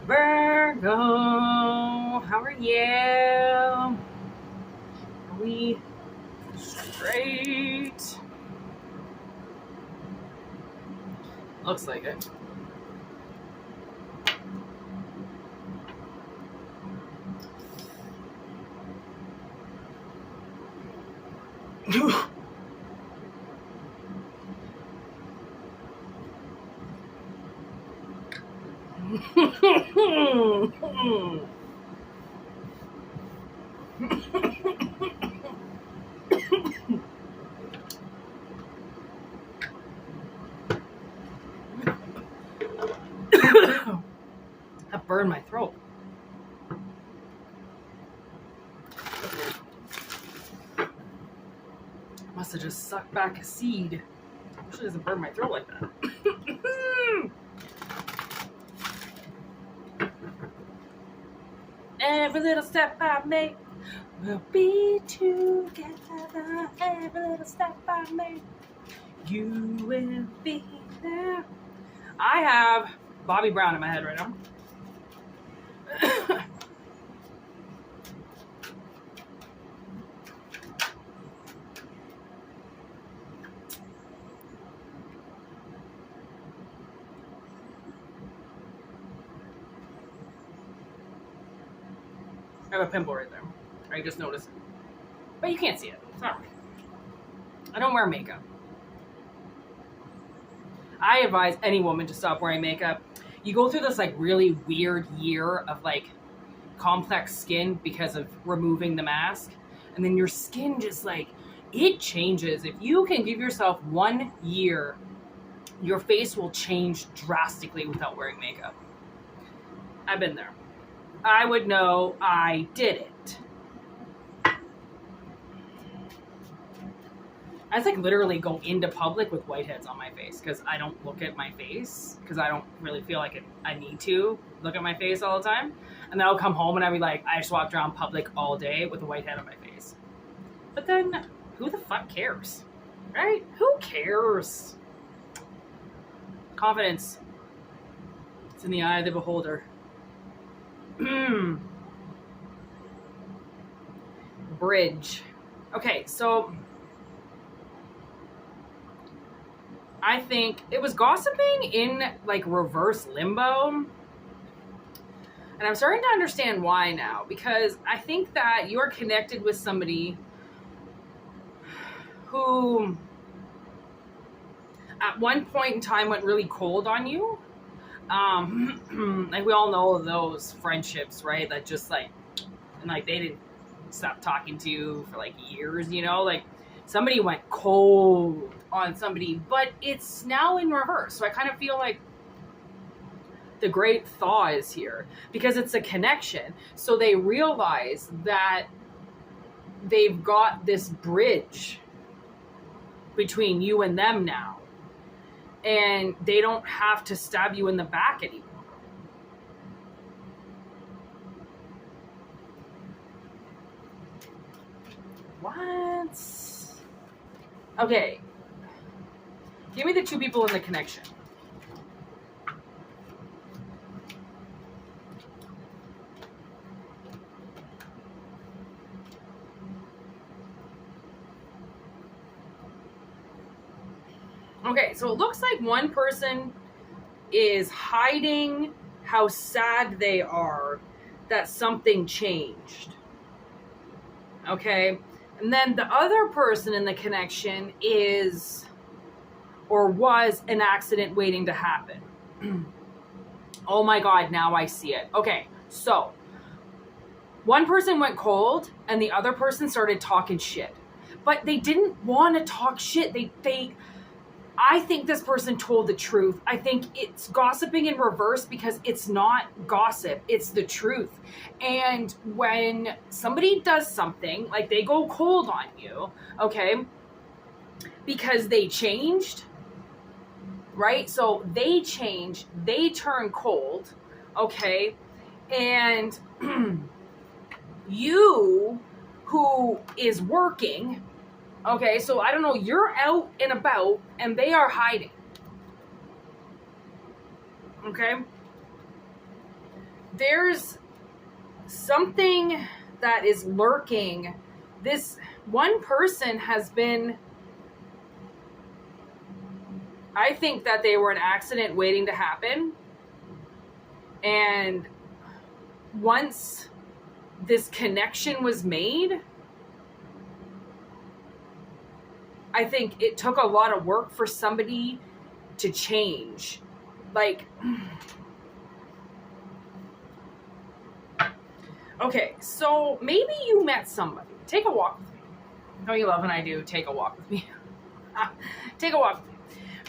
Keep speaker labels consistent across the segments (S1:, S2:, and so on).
S1: Virgo, how are you? Are we straight? Looks like it. That burned my throat. Must have just sucked back a seed. Usually doesn't burn my throat like that. Every little step I make, we'll be together. Every little step I make, you will be there. I have Bobby Brown in my head right now. I have a pimple right there. I just noticed it. But you can't see it. It's not right. I don't wear makeup. I advise any woman to stop wearing makeup. You go through this like really weird year of like complex skin because of removing the mask. And then your skin just like, it changes. If you can give yourself 1 year, your face will change drastically without wearing makeup. I've been there. I would know I did it. I just like literally go into public with whiteheads on my face because I don't look at my face because I don't really feel like I need to look at my face all the time. And then I'll come home and I'll be like, I just walked around public all day with a whitehead on my face. But then who the fuck cares? Right? Who cares? Confidence. It's in the eye of the beholder. Bridge. Okay, so I think it was gossiping in like reverse limbo. And I'm starting to understand why now, because I think that you're connected with somebody who at one point in time went really cold on you. Like we all know those friendships, right? That just like, and like they didn't stop talking to you for like years, you know, like somebody went cold on somebody, but it's now in reverse. So I kind of feel like the great thaw is here because it's a connection. So they realize that they've got this bridge between you and them now. And they don't have to stab you in the back anymore. What? Okay. Give me the two people in the connection. Okay, so it looks like one person is hiding how sad they are that something changed. Okay, and then the other person in the connection is or was an accident waiting to happen. Oh my God, now I see it. Okay, so one person went cold and the other person started talking shit. But they didn't want to talk shit. I think this person told the truth. I think it's gossiping in reverse because it's not gossip. It's the truth. And when somebody does something, like they go cold on you, okay, because they changed, right? So they change, they turn cold, okay? And you, who is working, okay, so I don't know, you're out and about and they are hiding. Okay? there's something that is lurking. This one person has been, I think that they were an accident waiting to happen. And once this connection was made, I think it took a lot of work for somebody to change. Like, okay, so maybe you met somebody. Take a walk with me. Don't you love when I do? Take a walk with me. Take a walk with me.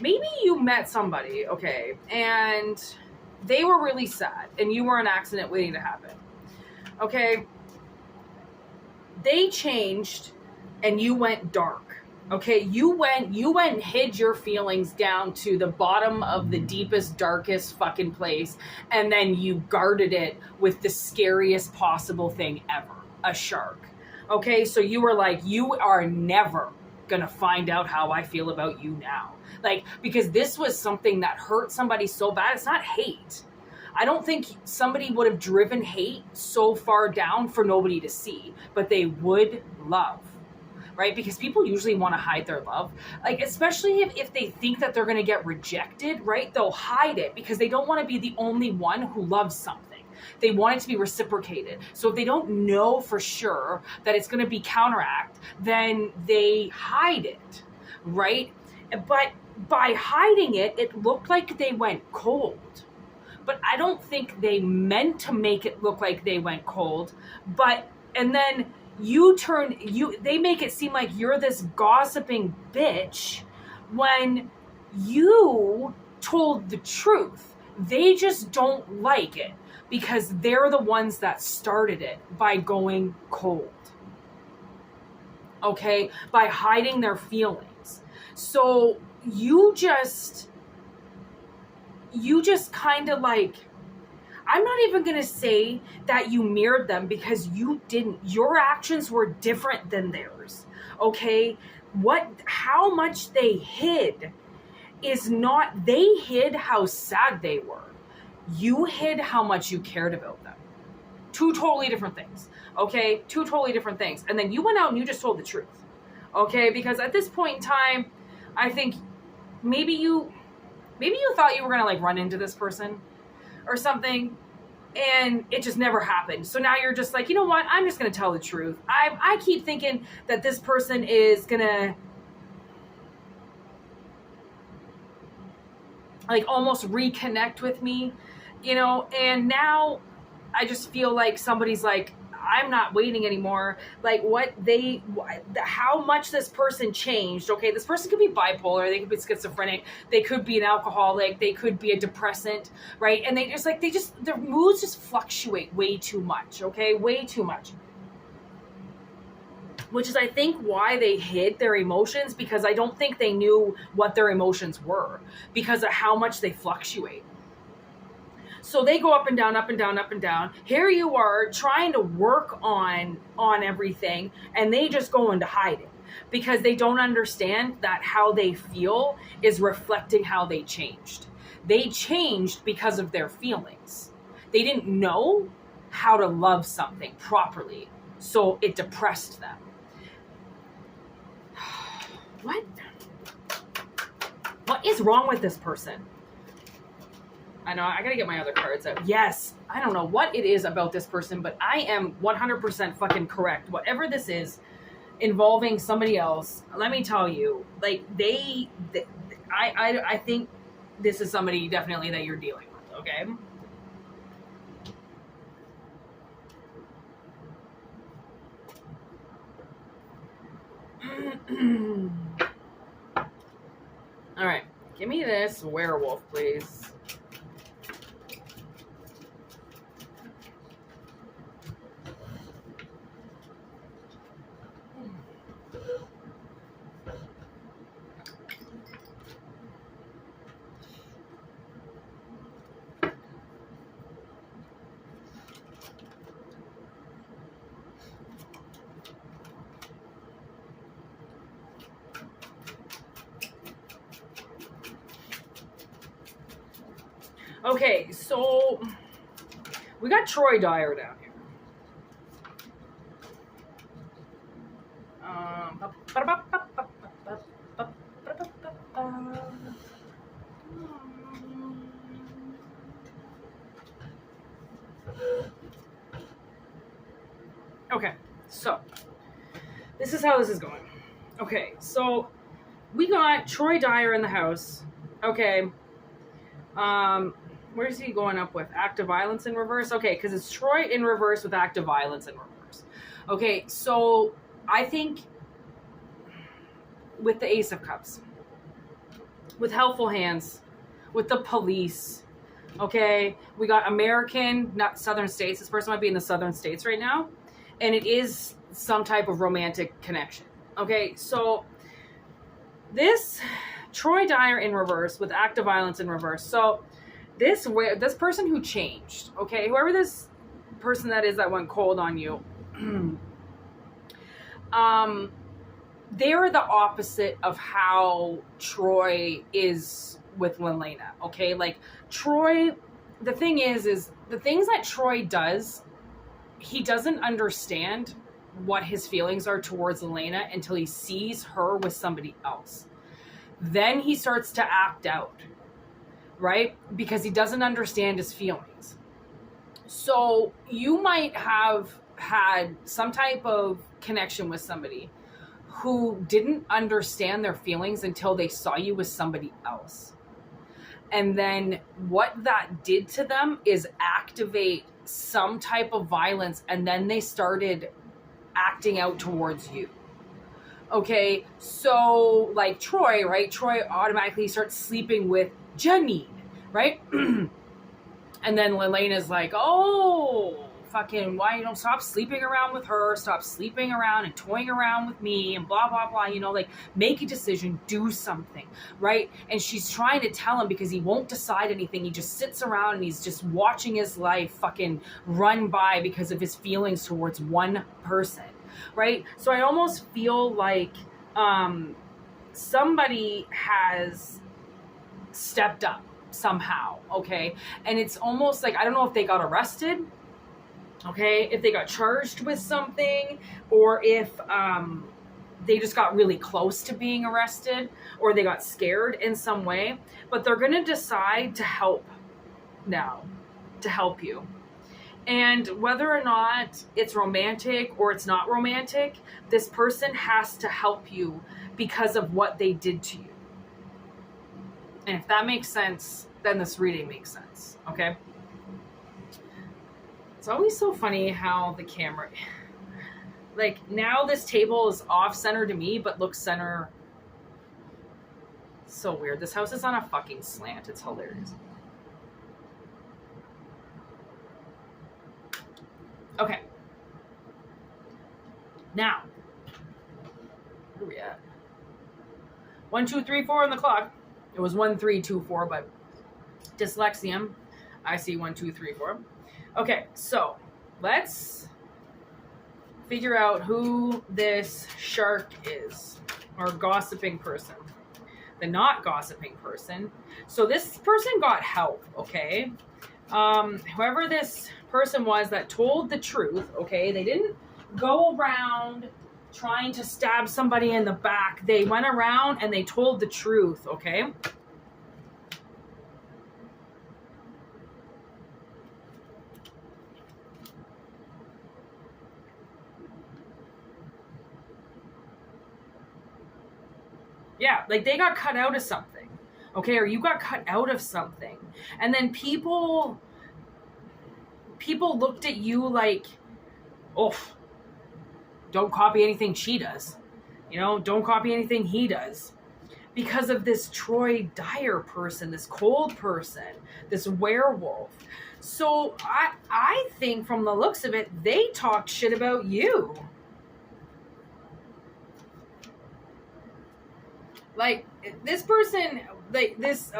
S1: Maybe you met somebody, okay, and they were really sad, and you were an accident waiting to happen. Okay? They changed, and you went dark. Okay, you went and hid your feelings down to the bottom of the deepest, darkest fucking place, and then you guarded it with the scariest possible thing ever, a shark. Okay, so you were like, you are never gonna find out how I feel about you now. Like, because this was something that hurt somebody so bad. It's not hate. I don't think somebody would have driven hate so far down for nobody to see, but they would love. Right? Because people usually want to hide their love. Like, especially if they think that they're going to get rejected, right? They'll hide it because they don't want to be the only one who loves something. They want it to be reciprocated. So if they don't know for sure that it's going to be counteract, then they hide it, right? But by hiding it, it looked like they went cold. But I don't think they meant to make it look like they went cold. And then they make it seem like you're this gossiping bitch when you told the truth. They just don't like it because they're the ones that started it by going cold. Okay? By hiding their feelings. So you just kind of like, I'm not even going to say that you mirrored them because you didn't. Your actions were different than theirs. Okay? How much they hid is not, they hid how sad they were. You hid how much you cared about them. Two totally different things. Okay? Two totally different things. And then you went out and you just told the truth. Okay? Because at this point in time, I think maybe you thought you were going to like run into this person or something, and it just never happened. So now you're just like, you know what? I'm just going to tell the truth. I keep thinking that this person is going to like almost reconnect with me, you know, and now I just feel like somebody's like, I'm not waiting anymore. Like how much this person changed. Okay, this person could be bipolar, they could be schizophrenic, they could be an alcoholic, they could be a depressant, right? And their moods just fluctuate way too much, okay? Way too much. Which is, I think, why they hid their emotions, because I don't think they knew what their emotions were because of how much they fluctuate. So they go up and down, up and down, up and down. Here you are trying to work on everything, and they just go into hiding because they don't understand that how they feel is reflecting how they changed. They changed because of their feelings. They didn't know how to love something properly, so it depressed them. What is wrong with this person? I know, I gotta get my other cards out. Yes, I don't know what it is about this person, but I am 100% fucking correct. Whatever this is involving somebody else, let me tell you, like I think this is somebody definitely that you're dealing with, okay? All right, give me this werewolf, please. Okay, so We got Troy Dyer down here. Okay, so this is how this is going. Okay, so we got Troy Dyer in the house. Okay. Where's he going up with? Active violence in reverse? Okay, because it's Troy in reverse with active violence in reverse. Okay, so I think with the Ace of Cups, with helpful hands, with the police, okay, we got American, not Southern States. This person might be in the Southern States right now, and it is some type of romantic connection. Okay, so this Troy Dyer in reverse with active violence in reverse. So this person who changed, okay, whoever this person that is that went cold on you, they're the opposite of how Troy is with Lelena, okay? Like, Troy, the thing is the things that Troy does, he doesn't understand what his feelings are towards Elena until he sees her with somebody else. Then he starts to act out, right? Because he doesn't understand his feelings. So you might have had some type of connection with somebody who didn't understand their feelings until they saw you with somebody else. And then what that did to them is activate some type of violence, and then they started acting out towards you. Okay, so like Troy, right? Troy automatically starts sleeping with Janine, right? And then Lelena's like, oh, fucking, why you don't stop sleeping around with her, stop sleeping around and toying around with me and blah, blah, blah, you know, like, make a decision, do something, right? And she's trying to tell him because he won't decide anything. He just sits around and he's just watching his life fucking run by because of his feelings towards one person, right? So I almost feel like somebody has stepped up somehow, okay? And it's almost like, I don't know if they got arrested, okay, if they got charged with something, or if they just got really close to being arrested, or they got scared in some way, but they're going to decide to help now, to help you. And whether or not it's romantic or it's not romantic, this person has to help you because of what they did to you. And if that makes sense, then this reading makes sense, okay? It's always so funny how the camera, like, now this table is off center to me, but looks center. So weird. This house is on a fucking slant. It's hilarious. Okay. Now, where are we at? 1, 2, 3, 4 on the clock. It was 1, 3, 2, 4, but dyslexia. I see 1, 2, 3, 4. Okay, so let's figure out who this shark is, or gossiping person. The not gossiping person. So this person got help, okay? Whoever this person was that told the truth, okay? They didn't go around trying to stab somebody in the back. They went around and they told the truth, okay? Yeah, like they got cut out of something, okay? Or you got cut out of something. And then people looked at you like, oh, don't copy anything she does. You know, don't copy anything he does. Because of this Troy Dyer person, this cold person, this werewolf. So I think from the looks of it, they talked shit about you. Like, this person, like, this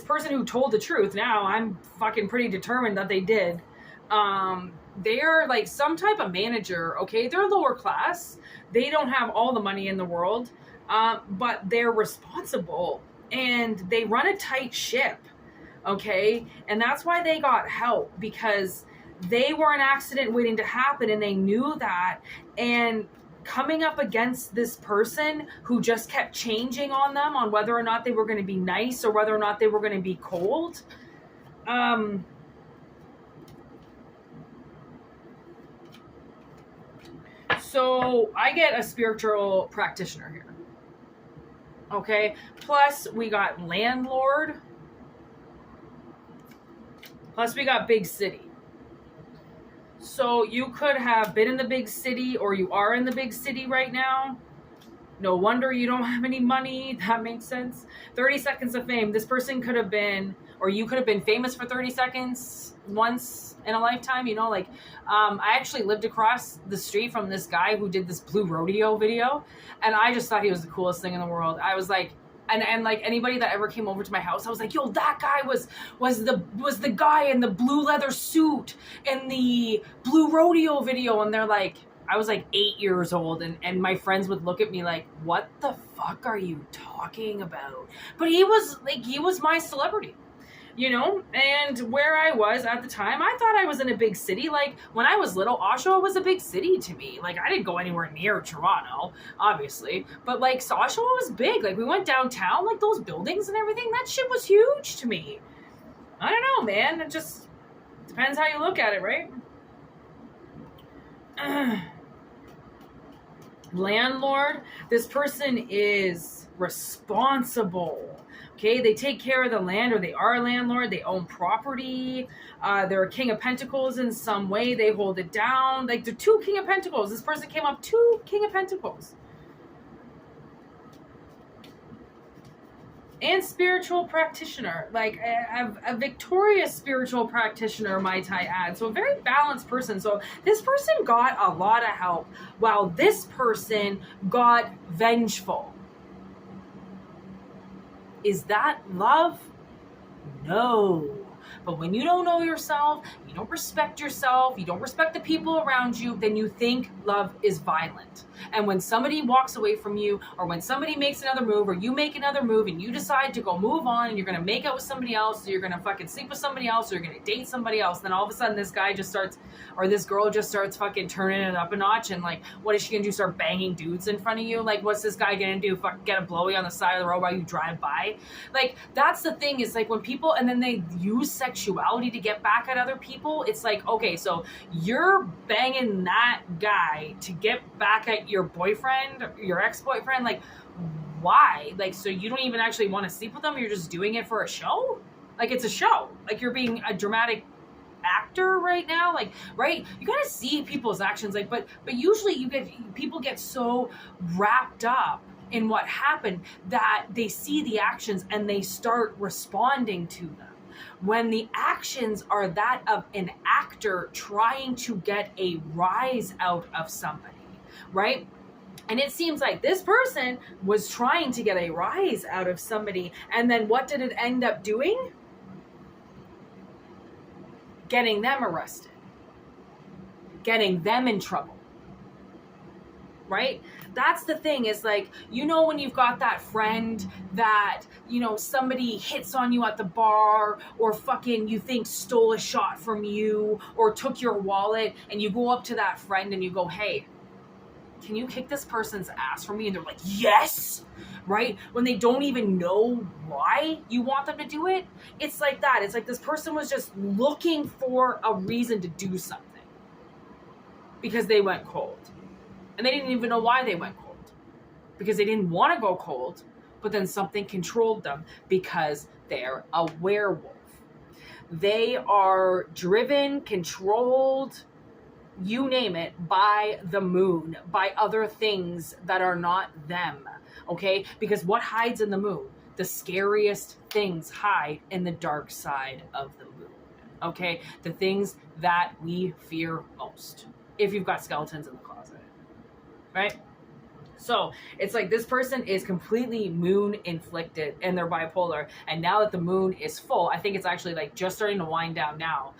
S1: person who told the truth, now I'm fucking pretty determined that they did. They're like some type of manager, okay? They're lower class. They don't have all the money in the world, but they're responsible and they run a tight ship, okay? And that's why they got help, because they were an accident waiting to happen, and they knew that. And coming up against this person who just kept changing on them on whether or not they were going to be nice or whether or not they were going to be cold. So I get a spiritual practitioner here. Okay. Plus we got landlord. Plus we got big city. So you could have been in the big city, or you are in the big city right now. No wonder you don't have any money. That makes sense. 30 seconds of fame. This person could have been, or you could have been famous for 30 seconds once in a lifetime. You know, like, I actually lived across the street from this guy who did this blue rodeo video. And I just thought he was the coolest thing in the world. I was like, and like anybody that ever came over to my house, I was like, yo, that guy was the guy in the blue leather suit in the blue rodeo video. And they're like, I was like 8 years old, and my friends would look at me like, what the fuck are you talking about? But he was my celebrity, you know? And where I was at the time, I thought I was in a big city. Like, when I was little, Oshawa was a big city to me. Like, I didn't go anywhere near Toronto, obviously. But, like, so Oshawa was big. Like, we went downtown, like, those buildings and everything. That shit was huge to me. I don't know, man. It just depends how you look at it, right? Landlord. This person is responsible. Okay, they take care of the land, or they are a landlord. They own property. They're a King of Pentacles in some way. They hold it down. Like, they're two King of Pentacles. This person came up two King of Pentacles. And spiritual practitioner, like a victorious spiritual practitioner, might I add. So a very balanced person. So this person got a lot of help, while this person got vengeful. Is that love? No. But when you don't know yourself, you don't respect yourself, you don't respect the people around you, then you think love is violent. And when somebody walks away from you, or when somebody makes another move, or you make another move and you decide to go move on, and you're going to make out with somebody else, or you're going to fucking sleep with somebody else, or you're going to date somebody else, then all of a sudden this guy just starts, or this girl just starts fucking turning it up a notch. And like, what is she going to do? Start banging dudes in front of you? Like, what's this guy going to do? Fucking get a blowy on the side of the road while you drive by? Like, that's the thing, is like, when people, and then they use sexuality to get back at other people. It's like, okay, so you're banging that guy to get back at your boyfriend, your ex-boyfriend. Like, why? Like, so you don't even actually want to sleep with them? You're just doing it for a show? Like, it's a show. Like, you're being a dramatic actor right now. Like, right? You gotta see people's actions. Like, but usually people get so wrapped up in what happened that they see the actions and they start responding to them. When the actions are that of an actor trying to get a rise out of somebody, right? And it seems like this person was trying to get a rise out of somebody, and then what did it end up doing? Getting them arrested. Getting them in trouble. Right? That's the thing, is like, you know, when you've got that friend that, you know, somebody hits on you at the bar, or fucking you think stole a shot from you, or took your wallet, and you go up to that friend and you go, hey, can you kick this person's ass for me? And they're like, yes, right? When they don't even know why you want them to do it. It's like that. It's like this person was just looking for a reason to do something because they went cold. And they didn't even know why they went cold, because they didn't want to go cold, but then something controlled them because they're a werewolf. They are driven, controlled, you name it, by the moon, by other things that are not them, okay? Because what hides in the moon? The scariest things hide in the dark side of the moon, okay? The things that we fear most, if you've got skeletons in the closet. Right? So it's like this person is completely moon inflicted, and they're bipolar. And now that the moon is full, I think it's actually like just starting to wind down now.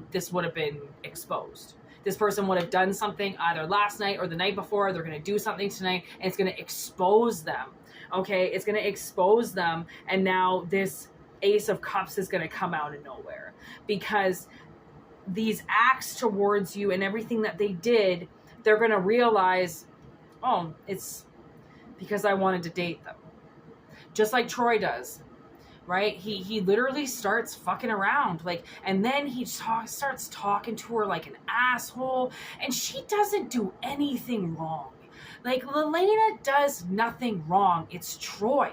S1: This would have been exposed. This person would have done something either last night or the night before. They're going to do something tonight, and it's going to expose them. Okay? It's going to expose them. And now this Ace of Cups is going to come out of nowhere, because these acts towards you and everything that they did, they're going to realize, oh, it's because I wanted to date them. Just like Troy does, right? He literally starts fucking around, like, and then he starts talking to her like an asshole, and she doesn't do anything wrong. Like, Lelena does nothing wrong. It's Troy,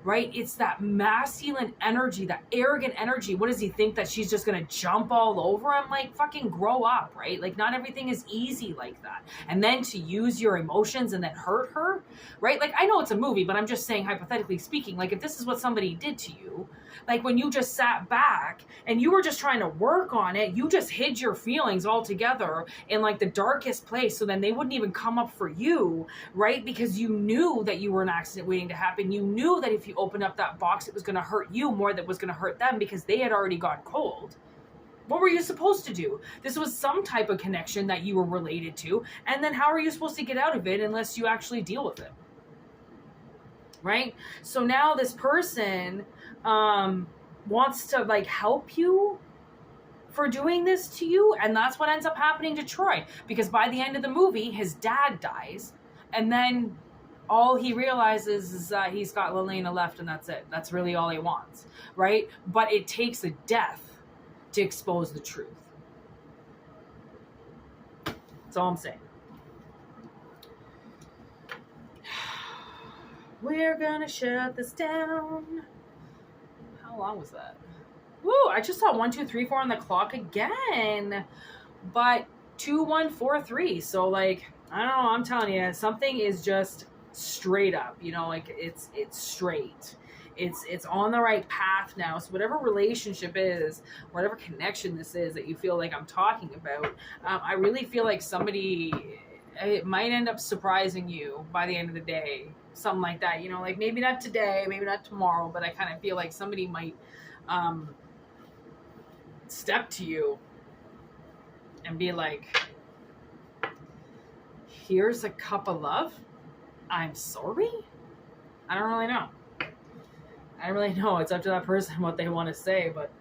S1: right? It's that masculine energy, that arrogant energy. What does he think, that she's just gonna jump all over him? Like, fucking grow up, right? Like, not everything is easy like that. And then to use your emotions and then hurt her, right? Like, I know it's a movie, but I'm just saying, hypothetically speaking, like, if this is what somebody did to you, like when you just sat back and you were just trying to work on it, you just hid your feelings altogether in like the darkest place, so then they wouldn't even come up for you, right? Because you knew that you were an accident waiting to happen. You knew that if you opened up that box, it was going to hurt you more than it was going to hurt them, because they had already gone cold. What were you supposed to do? This was some type of connection that you were related to, and then how are you supposed to get out of it unless you actually deal with it? Right? So now this person wants to like help you for doing this to you, and that's what ends up happening to Troy, because by the end of the movie his dad dies, and then all he realizes is that he's got Lelena left, and that's it. That's really all he wants, right? But it takes a death to expose the truth. That's all I'm saying. We're gonna shut this down. How long was that? Woo, I just saw 1, 2, 3, 4 on the clock again. But 2, 1, 4, 3. So like, I don't know, I'm telling you, something is just straight up, you know, like it's straight. It's on the right path now. So whatever relationship is, whatever connection this is that you feel like I'm talking about, I really feel like somebody, it might end up surprising you by the end of the day. Something like that, you know, like maybe not today, maybe not tomorrow, but I kind of feel like somebody might step to you and be like, here's a cup of love. I'm sorry. I don't really know. I don't really know. It's up to that person what they want to say, but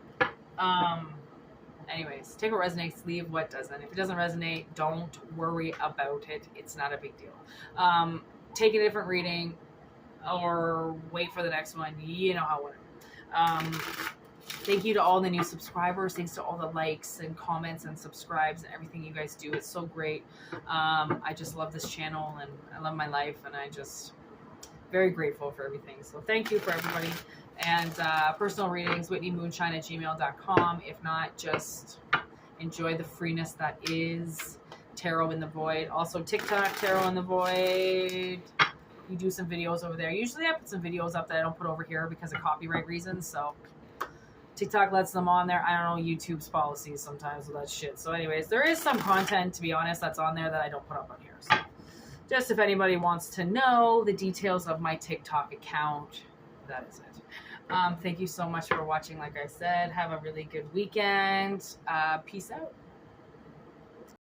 S1: anyways, take what resonates, leave what doesn't. If it doesn't resonate, don't worry about it. It's not a big deal. Take a different reading or wait for the next one. You know how it works. Thank you to all the new subscribers. Thanks to all the likes and comments and subscribes and everything you guys do. It's so great. I just love this channel, and I love my life, and I just very grateful for everything. So thank you for everybody. And personal readings, whitneymoonshine@gmail.com. If not, just enjoy the freeness that is Tarot in the Void. Also TikTok, Tarot in the Void. You do some videos over there. Usually I put some videos up that I don't put over here because of copyright reasons. So TikTok lets them on there. I don't know YouTube's policies sometimes with that shit. So anyways, there is some content, to be honest, that's on there that I don't put up on here. So just if anybody wants to know the details of my TikTok account, that is it. Thank you so much for watching. Like I said, have a really good weekend. Peace out.